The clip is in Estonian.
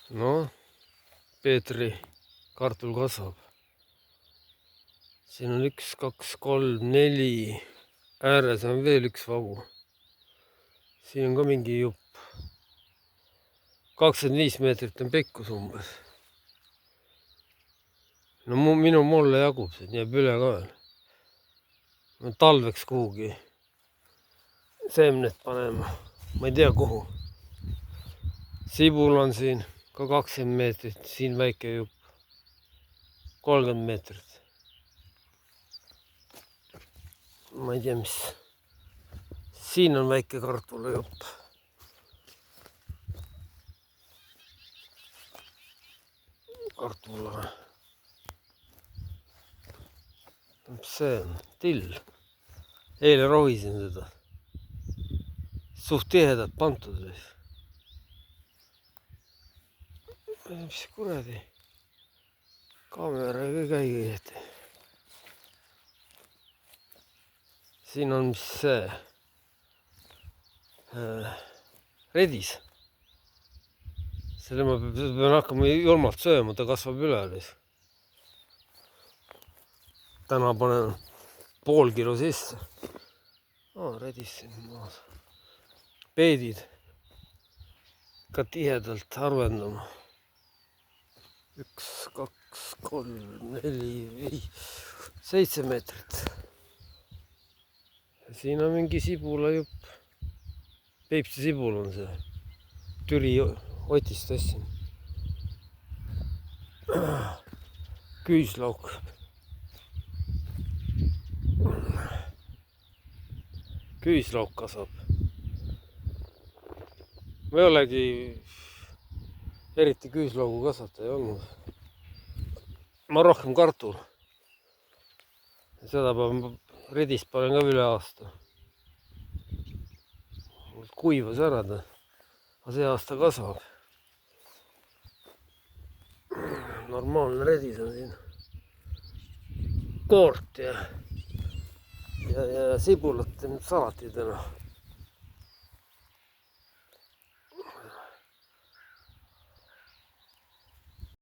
noh, Peetri kartul kasvab. siin on 1, 2, 3, 4, ääres on veel üks vagu. siin on ka mingi jupp. 25 meetrit on pikkus umbes. no minu mulle jagub, see jääb üle ka veel. no talveks kuhugi seemnet panema, ma ei tea kuhu. sibul on siin ka 20 meetrit, siin väike jupp 30 meetrit. ma ei tea, mis siin on väike kartulijupp. kartul, mis see on? Till. eile rohisin seda, suht tihedalt pandud. mis kuradi kaamera ei käi õieti. siin on, mis see redis. selle ma pean hakkama julmalt sööma, ta kasvab üle. täna panen pool kilo sisse. redis siin maas. peedid ka tihedalt harvendama. 1, 2, 3, 4, 5, 7 meetrit. siin on mingi sibulajupp. Peipsi sibul on see. Türi otist tõstsin. küüslauk. küüslauk kasvab. ma ei olegi eriti küüslaugu kasvataja olnud. ma rohkem kartul. seda redist panen ka üle aasta. kuivas ära ta, aga see aasta kasvab. normaalne redis on siin. koort ja sibulat salatidena.